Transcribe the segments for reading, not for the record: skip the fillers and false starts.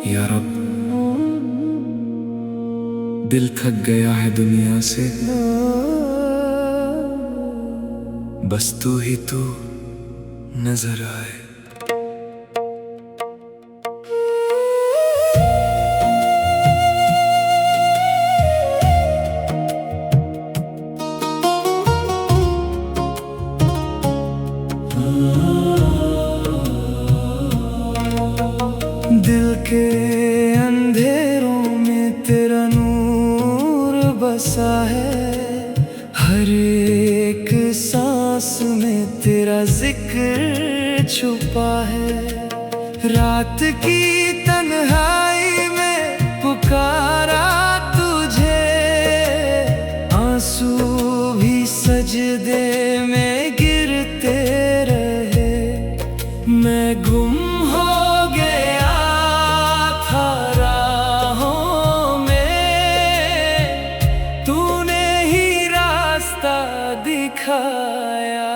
या रब, दिल थक गया है दुनिया से, बस तू ही तू नजर आए। दिल के अंधेरों में तेरा नूर बसा है, हर एक सांस में तेरा जिक्र छुपा है। रात की तन्हाई में पुकारा तुझे, आंसू भी सजदे में गिरते रहे। मैं गुम हो गया था राहों में, तूने ही रास्ता दिखाया।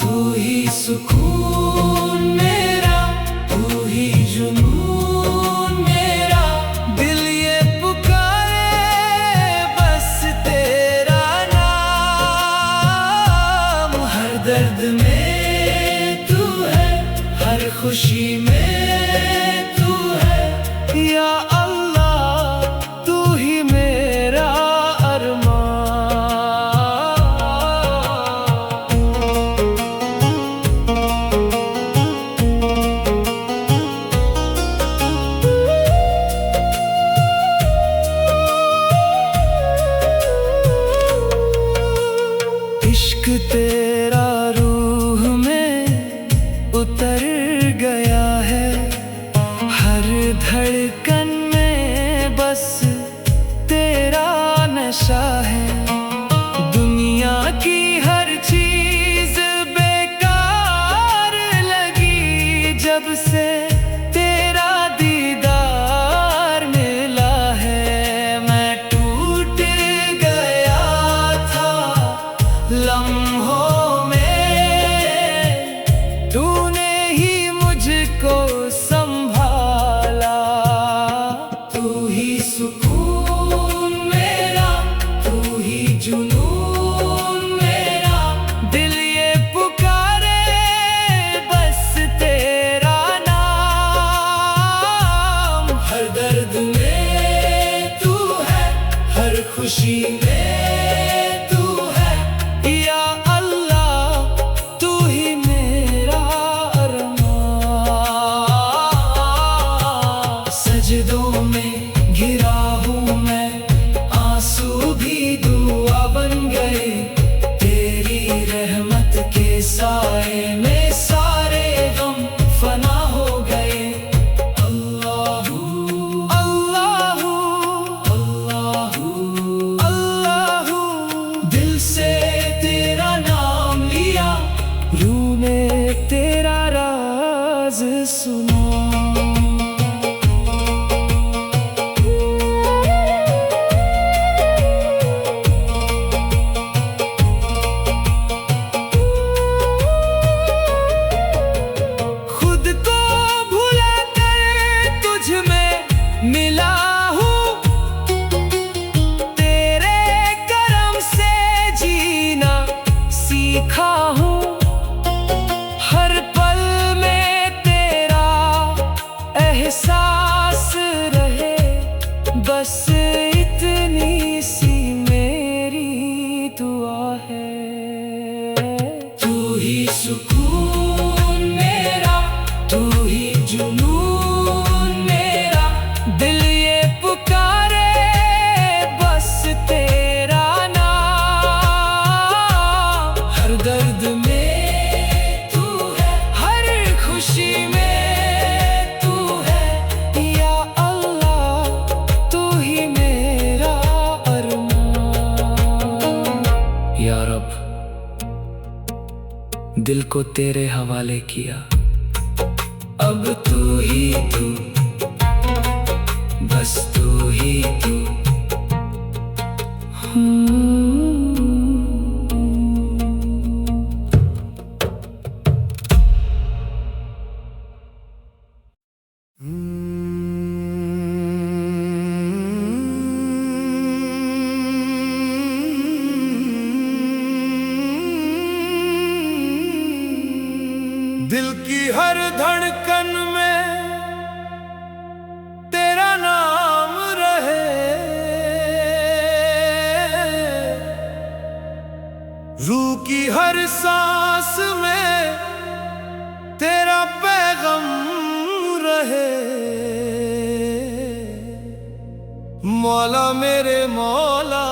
तू ही सुकून मेरा, तू ही जुनून मेरा, दिल ये पुकारे बस तेरा नाम। हर दर्द में तू है, हर खुशी में तू है, या अल्लाह तू ही मेरा अरमान। इश्क तेरा रूह में उतर गया है, हर धड़कन में बस तेरा नशा है। दुनिया की हर चीज बेकार लगी, जब से तेरा दीदार मिला है। मैं टूट गया था लम्हों में, तूने ही मुझको संभाला। तू ही सुकून मेरा, तू ही जुनून मेरा, दिल ये पुकारे बस तेरा नाम। हर दर्द में तू है, हर खुशी में तू है, या अल्लाह तू ही मेरा अरमान। सजदों में गिरा हूँ मैं, आंसू भी दुआ बन गए। तेरी रहमत के साए में सारे गम फना हो गए। अल्लाहू अल्लाहू अल्लाहू अल्लाहू, दिल से तेरा नाम लिया, रूह ने तेरा राज सुना। खुद को भुला कर तुझ में मिला हूँ, तेरे करम से जीना सीखा हूँ। हर पल में तेरा एहसास रहे, बस इतनी सी मेरी दुआ है। तू ही सुकून मेरा, तू ही जुनून मेरा, दिल ये पुकारे बस तेरा नाम। हर दर्द में तू है, हर खुशी में तू है, या अल्लाह तू ही मेरा अरमान। या रब, दिल को तेरे हवाले किया, अब तू ही तू, बस तू ही तू। दिल की हर धड़कन में तेरा नाम रहे, रूह की हर सांस में तेरा पैगाम रहे। मौला मेरे मौला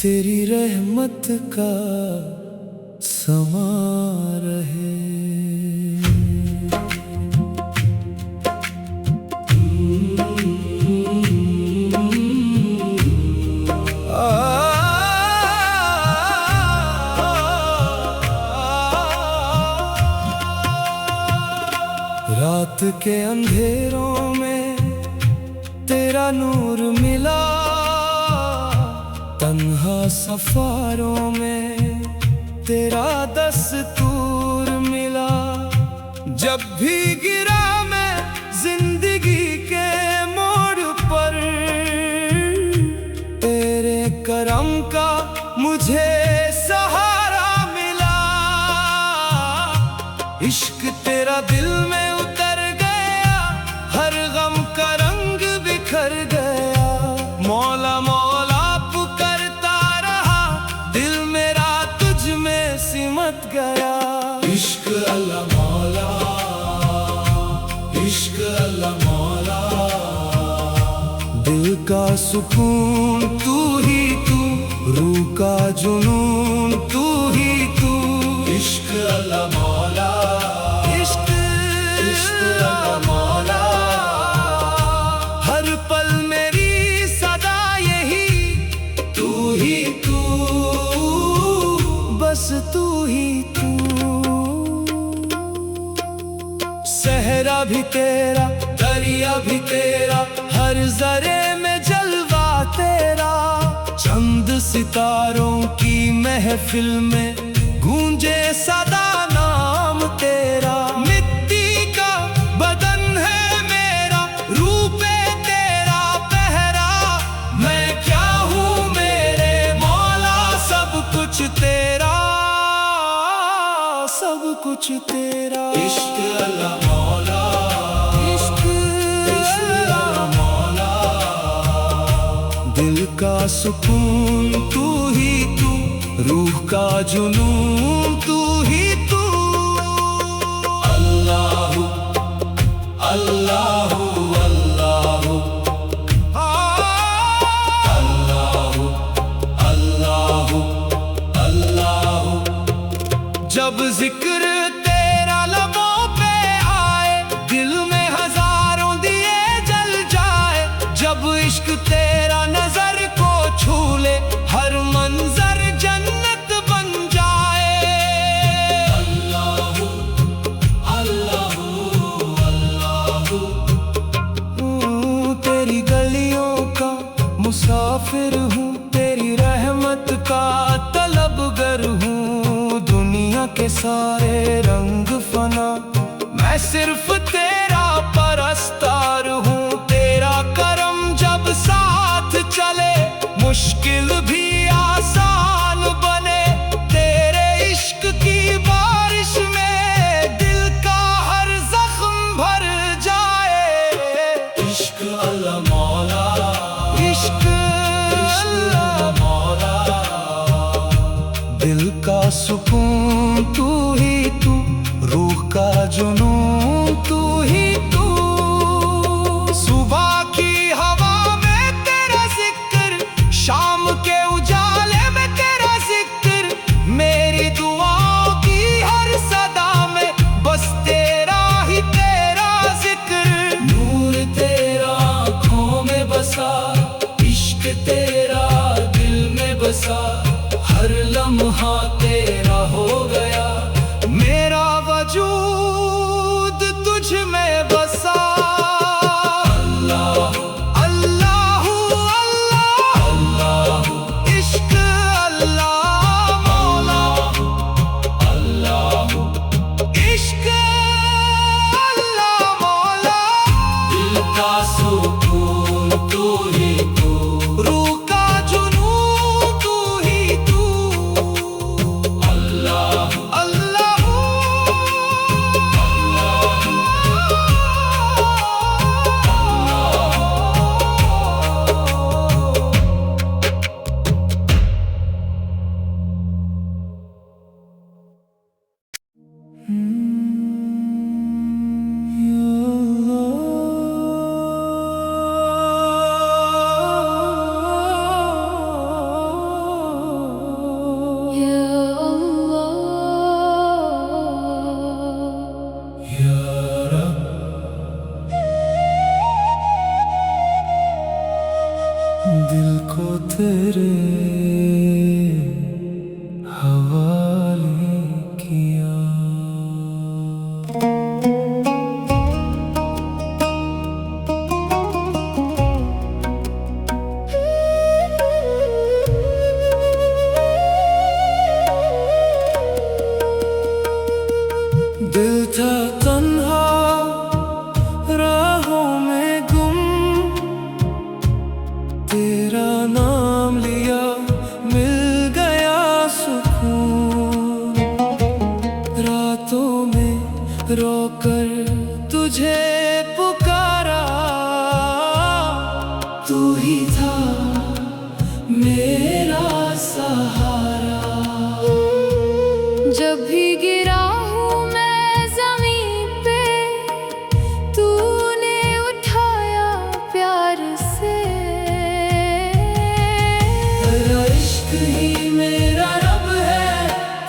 तेरी रहमत का समा रहे। रात के अंधेरों में तेरा नूर मिला, तन्हा सफारों में तेरा दस्तूर मिला। जब भी गिरा मैं जिंदगी के मोड़ पर, तेरे करम का मुझे सहारा मिला। इश्क तेरा दिल में उतर गया, हर गम का रंग बिखर गया। मौला मौला पुकारता रहा, दिल मेरा तुझ में सिमट गया। इश्क अल्लाह मौला, इश्क अल्लाह मौला, दिल का सुकून तू ही तू, रूह का जुनून तू ही तू। इश्क अल्लाह मौला, इश्क अल्लाह मौला, हर पल मेरी सदा यही, तू ही तू, बस तू ही तू। सहरा भी तेरा, दरिया भी तेरा, हर जरे में जलवा तेरा। चंद सितारों की महफिल में गूंजे सदा नाम तेरा। मिट्टी का बदन है मेरा, रूप तेरा पहरा। मैं क्या हूँ मेरे मौला, सब कुछ तेरा, सब कुछ तेरा। इश्क अल्लाह मौला, इश्क अल्लाह मौला, दिल का सुकून तू ही तू, रूह का जुनून तू ही तू। अल्लाहु अल्लाहु अल्लाहु, अल्लाहु अल्लाहु अल्लाहु। जब जिक्र तेरा लबों पे आए, दिल में हजारों दिए जल जाए। जब इश्क तेरा नजर को छू ले, हर मंजर जन्नत बन जाए। अल्लाहु अल्लाहु अल्लाहु, तेरी गलियों का मुसाफिर हूँ, तेरी रहमत का तलबगर हूँ। दुनिया के सारे रंग फना, मैं सिर्फ तेरा परस्तार हूँ। तेरा करम जब साथ चले, मुश्किल भी आसान बने। तेरे इश्क की बारिश में दिल का हर जख्म भर जाए। इश्क अल्लाह मौला, इश्क अल्लाह मौला, दिल का सुकून तू ही तू, रूह का जुनून तू ही तू। सुबह की हवा में तेरा जिक्र, शाम के उजाले में तेरा जिक्र। मेरी दुआओं की हर सदा में बस तेरा ही तेरा जिक्र। नूर तेरा आँखों में बसा, इश्क तेरा दिल में बसा। हर लम्हा तेरा हो गया, मेरा वजूद तुझ में बसा। अल्लाह अल्लाह अल्लाह, इश्क अल्लाह मौला, अल्लाह इश्क अल्लाह मौला। दिल का सुकून तू ही तू, रूह का जुनून तू ही तू। अल्लाह रोकर तुझे पुकारा, तू ही था मेरा सहारा। जब भी गिरा हूँ मैं ज़मीन पे, तूने उठाया प्यार से। तेरा इश्क ही मेरा रब है,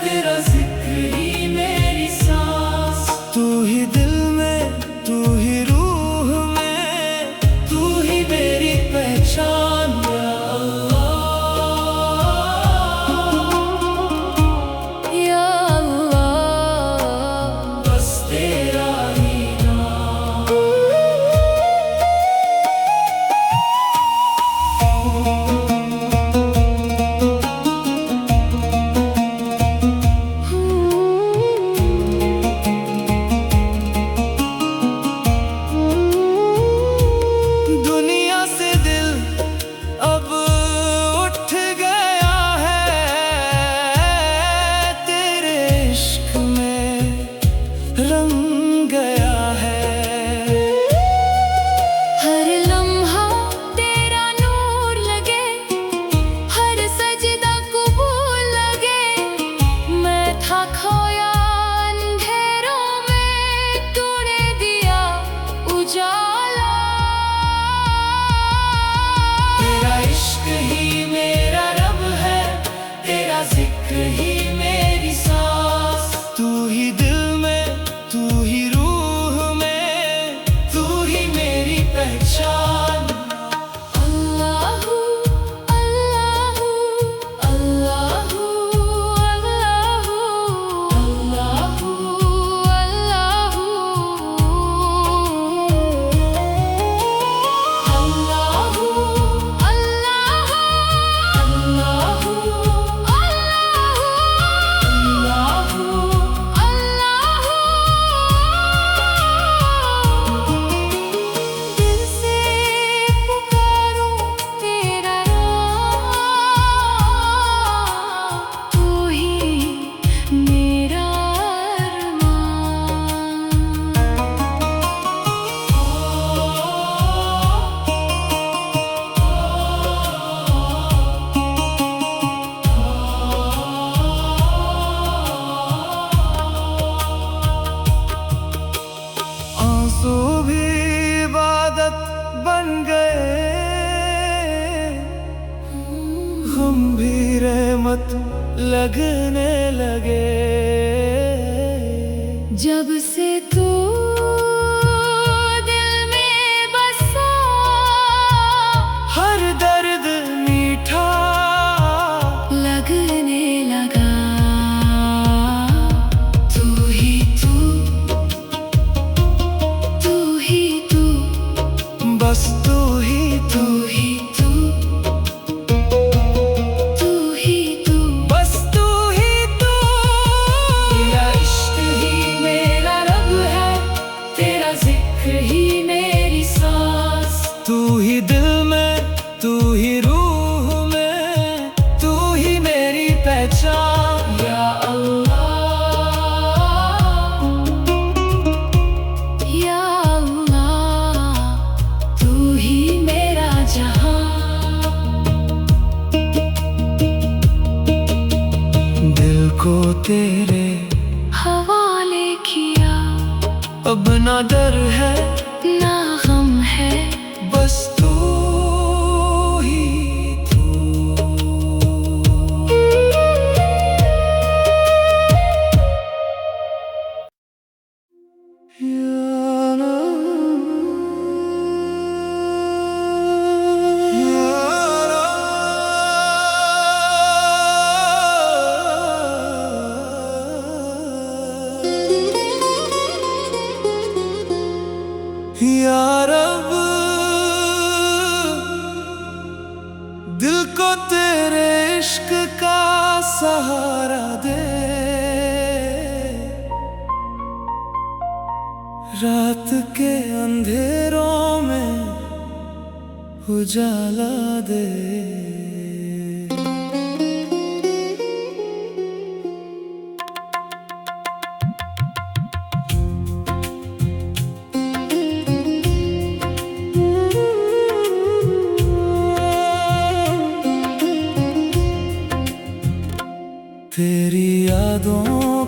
तेरा जिक्र ही मेरी सांस। तू ही दिल में, तू ही रूह में, तू ही मेरी पहचान। या अल्लाह, बस तेरा ही नाम। दुनिया से दिल अब उठ गया है, तेरे इश्क में रंग गया है। हर लम्हा तेरा नूर लगे, हर सजदा कबूल लगे। मैं था खोया अंधेरों में, तूने दिया उजाला। तेरा इश्क ही मेरा रब है, तेरा जिक्र ही मेरी सांस। तू ही दिल में, तू ही रूह में, तू ही मेरी पहचान। अल्लाहू अल्लाहू अल्लाहू अल्लाहू अल्लाहू अल्लाहू अल्लाहू दिल से पुकारूं तेरा नाम, तू ही मेरा आंसू भी इबादत बन गए, हम भी रहमत लगने लगे। जब से तू दिल में बसा, हर दर्द मीठा लगने लगा। तू ही तू, तू ही तू, बस तू ही तू, तू ही तू, तू ही तू, बस तू ही तू। तेरा इश्क ही मेरा रब है, तेरा जिक्र ही मेरी सांस। तू ही दिल में, तू ही रूह में, तू ही मेरी पहचान। या अल्लाह, या अल्लाह, तू ही मेरा जहां। दिल को तेरे हवाले किया, अब ना डर है ना गम है, बस तू ही तू। या रब, दिल को तेरे इश्क का सहारा दे, रात के अंधेरों में उजाला दे।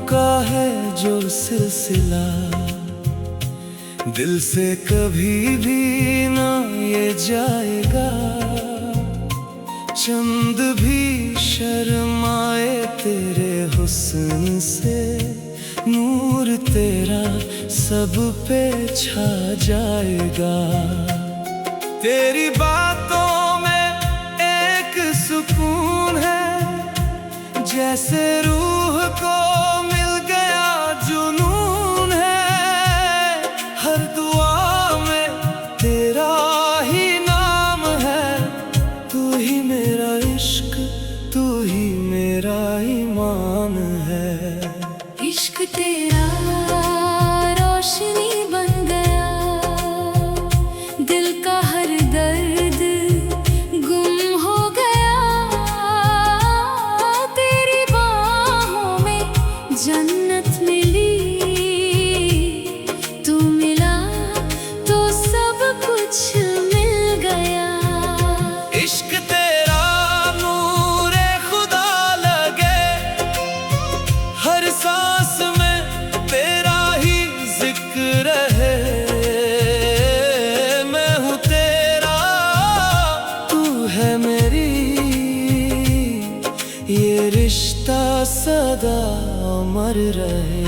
का है जो सिलसिला, दिल से कभी भी ना ये जाएगा। चंद भी शर्माए तेरे हुस्न से, नूर तेरा सब पे छा जाएगा। तेरी बातों में एक सुकून है, जैसे रूह को मिल गया जुनून है। हर दुआ में तेरा ही नाम है, तू ही मेरा इश्क, तू ही मेरा ईमान है। इश्क तेरा रोशनी बन गया, दिल का हर दर्द गुम हो गया। तेरी बाहों में जन्नत मिली, तू मिला तो सब कुछ मिल गया। इश्क तेरा नूरे खुदा लगे, हर सांस में तेरा ही जिक्र है। मैं हूँ तेरा, तू है मेरी, ये रिश्ता सदा अमर रहे।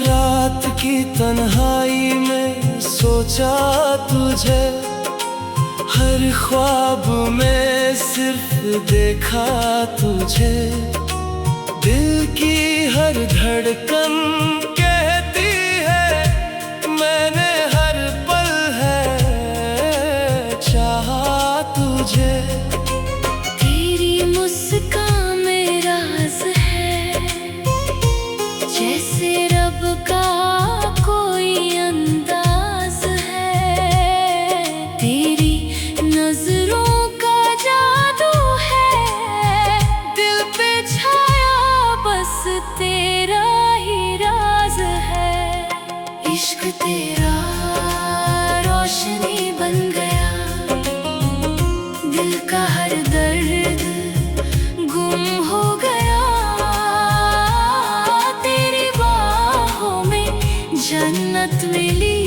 रात की तन्हाई में सोचा तुझे, हर ख्वाब में सिर्फ देखा तुझे। दिल की हर धड़कन कहती है, मैंने हर पल है चाहा तुझे। तेरी मुस्कान में राज है, जैसे रब का कोई अंदाज है। तेरी नजरों का जादू है, दिल पे छाया बस तेरा ही राज है। इश्क तेरा रोशनी बन गया, दिल का हर दर्द गुम हो गया। तेरी बाहों में जन्नत मिली,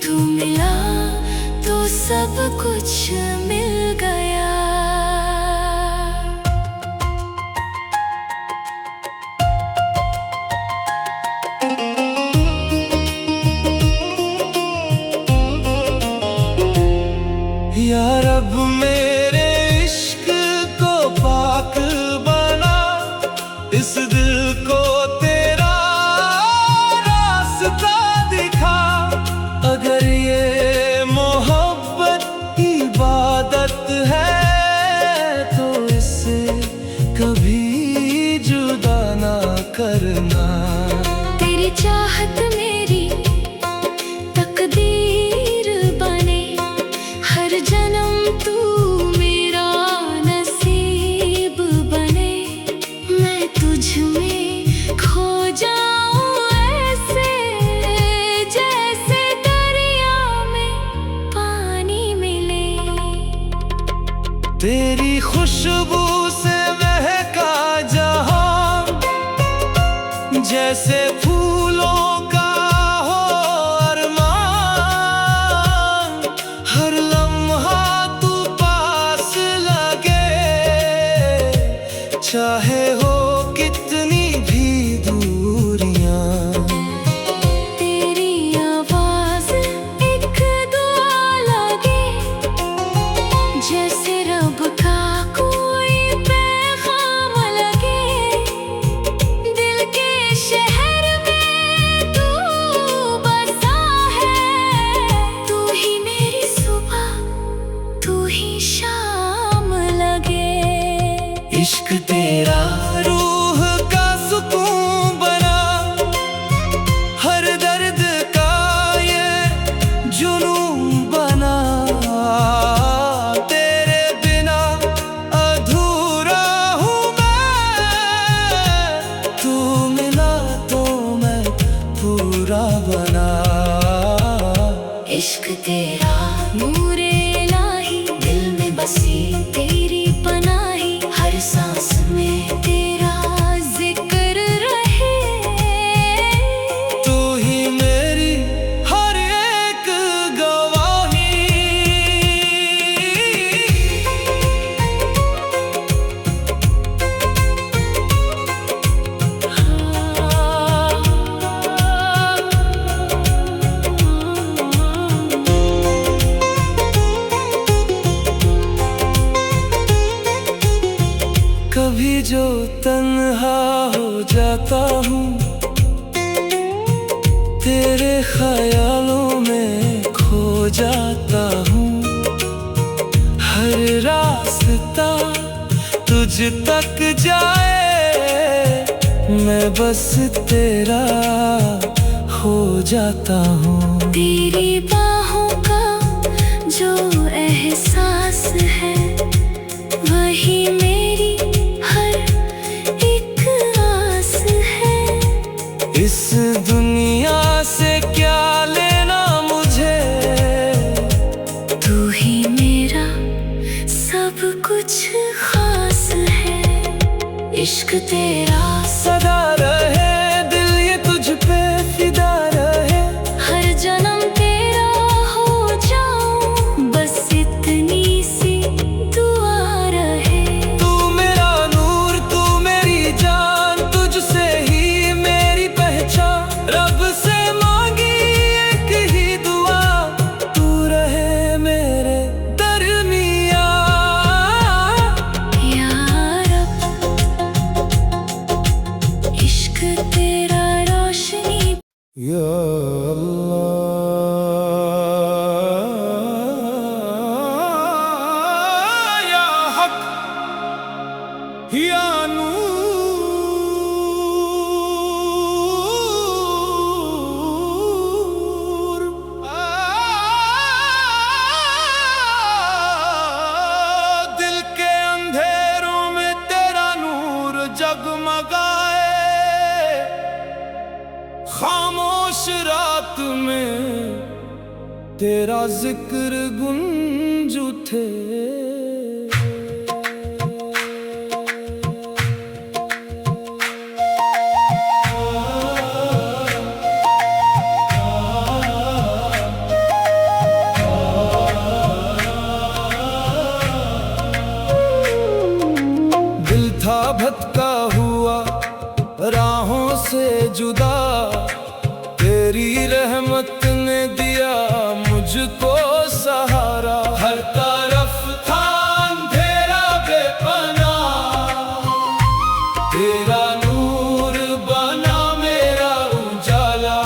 तू मिला तो सब कुछ मिल गया। या रब मेरे इश्क को पाक बना, इस दिल को तेरा रास्ता दिखा। अगर ये मोहब्बत इबादत है, तो इससे कभी जुदा ना करना। तेरी चाहत मेरी तकदीर बने, हर जन्म तू मेरा नसीब बने। मैं तुझ में खो जाऊं ऐसे, जैसे दरिया में पानी मिले। तेरी खुशबू से महका जहां, जैसे फूलों का हो अरमान। हर लम्हा तू पास लगे, चाहे हो कितनी भी दूरियां। तेरी आवाज एक दुआ लगे, जैसे रब का कोई पैगाम लगे। दिल के शहर में तुझ तक जाए, मैं बस तेरा हो जाता हूँ। तेरी बाहों का जो एहसास है, वही मेरी हर एक आस है। इस दुनिया से क्या लेना मुझे, तू ही मेरा सब कुछ खास है। इश्क तेरा सदा रहे, दिल ये तुझ पे फिदा रहे। हर जन्म तेरा हो जाऊं, बस इतनी सी दुआ रहे। तू मेरा नूर, तू मेरी जान, तुझसे ही मेरी पहचान। रब से मांगी एक ही दुआ, तू रहे मेरे दरमियाँ। या रब, इश्क तेरा रोशनी। या अल्लाह, या हक, या नूर। दिल के अंधेरों में तेरा नूर जगमगाए, खामोश रात में तेरा जिक्र गूंज उठे। दिल था भटका हुआ राहों से जुदा, तेरी रहमत ने दिया मुझको सहारा। हर तरफ था अंधेरा बेपनाह, तेरा नूर बना मेरा उजाला।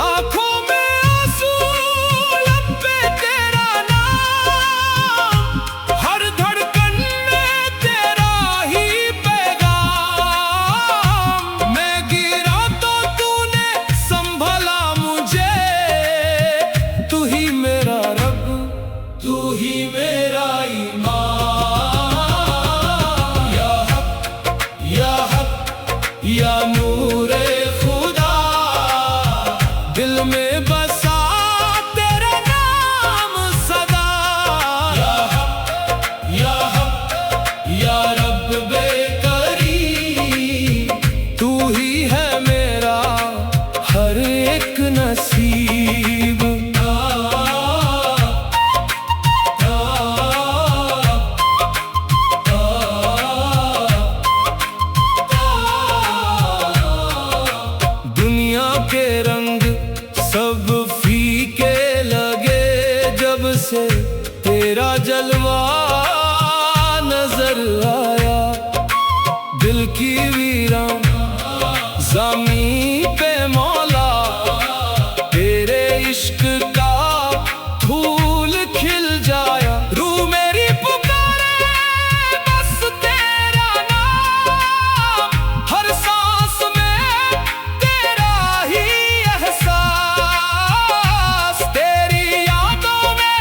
आंखों में आंसू, लब पे तेरा नाम, हर धड़कन में तेरा ही पैगाम। मैं गिरा तो तूने संभला मुझे, तू ही मेरा रब, तू ही मेरा ईमान। या हक, या हक, या नूरे खुदा, दिल में बसा तेरा नाम सदा। या हक, या हक, या रब बेकरीम, तू ही है मेरा हर एक नसीब। दुनिया के रंग सब फीके लगे, जब से तेरा जलवा नजर आया। दिल की वीरान ज़मीं पे मौला, तेरे इश्क का फूल खिल जाया। रूह मेरी पुकारे बस तेरा नाम, हर सांस में तेरा ही एहसास। तेरी यादों में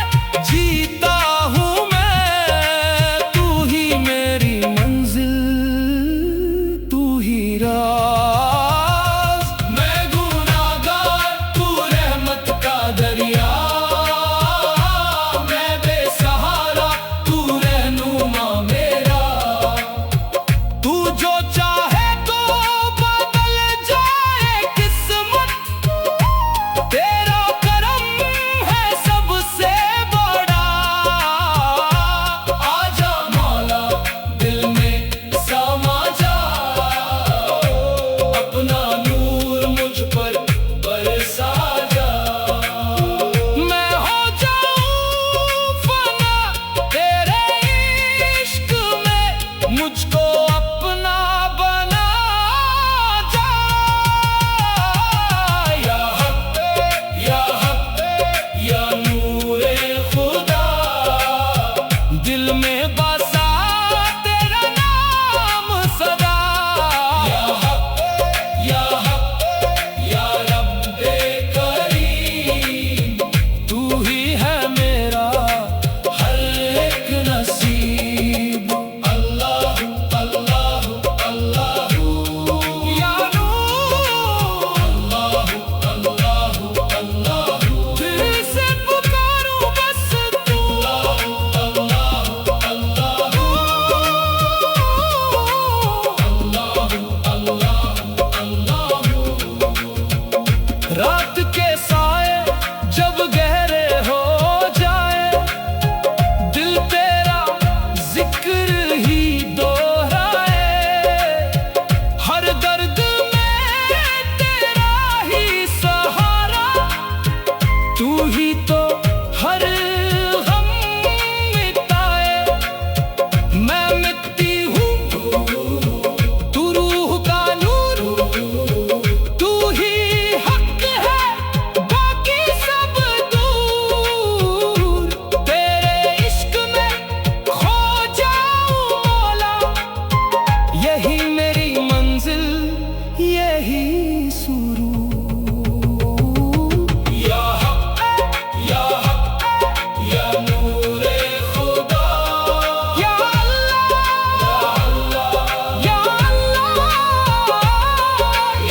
जीता हूँ मैं, तू ही मेरी मंजिल, तू ही राज। मैं गुनाहगार, तू रहमत का दरिया। मैं बेसहारा, तू रहनुमा मेरा। तू जो चाहे तो बदल जाए किस्मत, तेरा करम है सबसे बड़ा। आजा मौला, दिल में समा जा, अपना नूर मुझ पर बरसा जा। मैं हो जाऊं फना तेरे इश्क में, मुझको अपना बना जा। या हक, या हक, या नूरे खुदा, दिल में बसा तेरा रात के साए जब गहरे हो जाए, दिल तेरा जिक्र ही दोहराए। हर दर्द में तेरा ही सहारा, तू ही तो हर गम मिटाए। मैं मिट्टी हूँ, तू रूह का नूर, तू ही हक है, बाकी सब दूर। तेरे इश्क में खो जाऊं मौला, यही मेरी मंजिल, यही सुरूर। या हक, या हक, या नूरे खुदा, या अल्लाह, या अल्लाह,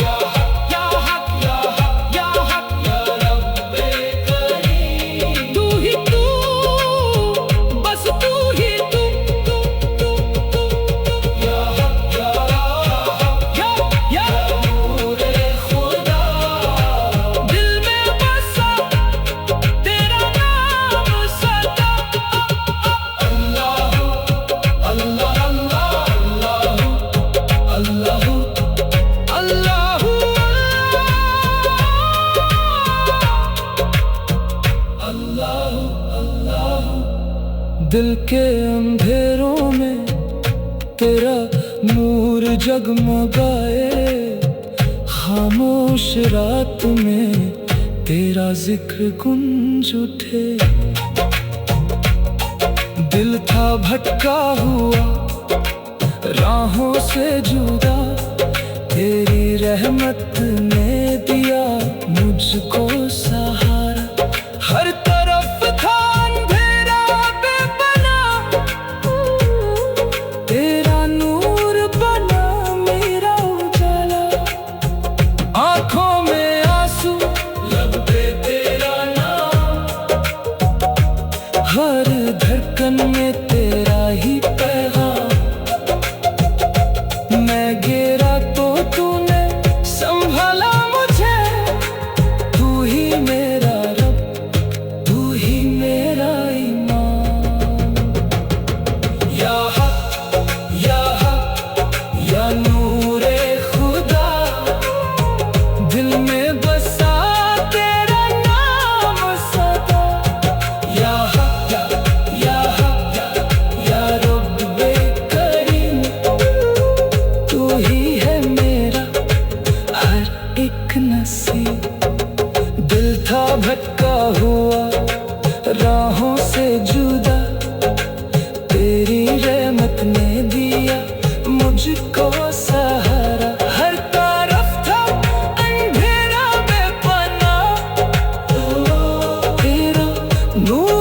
या हक, या हक, या हक, या हक, या रब्बे करीम। तू ही तू, बस तू ही तू, या हक, या नूरे खुदा। दिल में बसा तेरा नाम सदा। अल्लाह, अल्लाह, अल्लाह, अल्लाह, अल्लाह, अल्लाह। दिल के अंधेरों में तेरा नूर जगमगाए, खामोश रात में तेरा जिक्र गूंज उठे। दिल था भटका हुआ राहों से जुदा, तेरी रहमत ने दिया मुझको सहारा। हर तरफ था अंधेरा बेपना, तेरा नूर बना मेरा उजाला। आंखों में आंसू, लब पे तेरा नाम, हर धड़कन में तेरा ही पैगाम। मैं गिरा तो तूने संभाला मुझे, तू ही मेरा रब, तू ही मेरा ईमान। या हक, या हक, या नूरे खुदा, दिल में बसा तेरा नाम सदा। या हक, या हक, या रब्बे करीम, तू ही है मेरा हर एक नसीब। दिल था भटका हुआ राहों से जुदा, तेरी रहमत ने दिया मुझको सहारा। हर तरफ था अंधेरा बेपना, तेरा नूर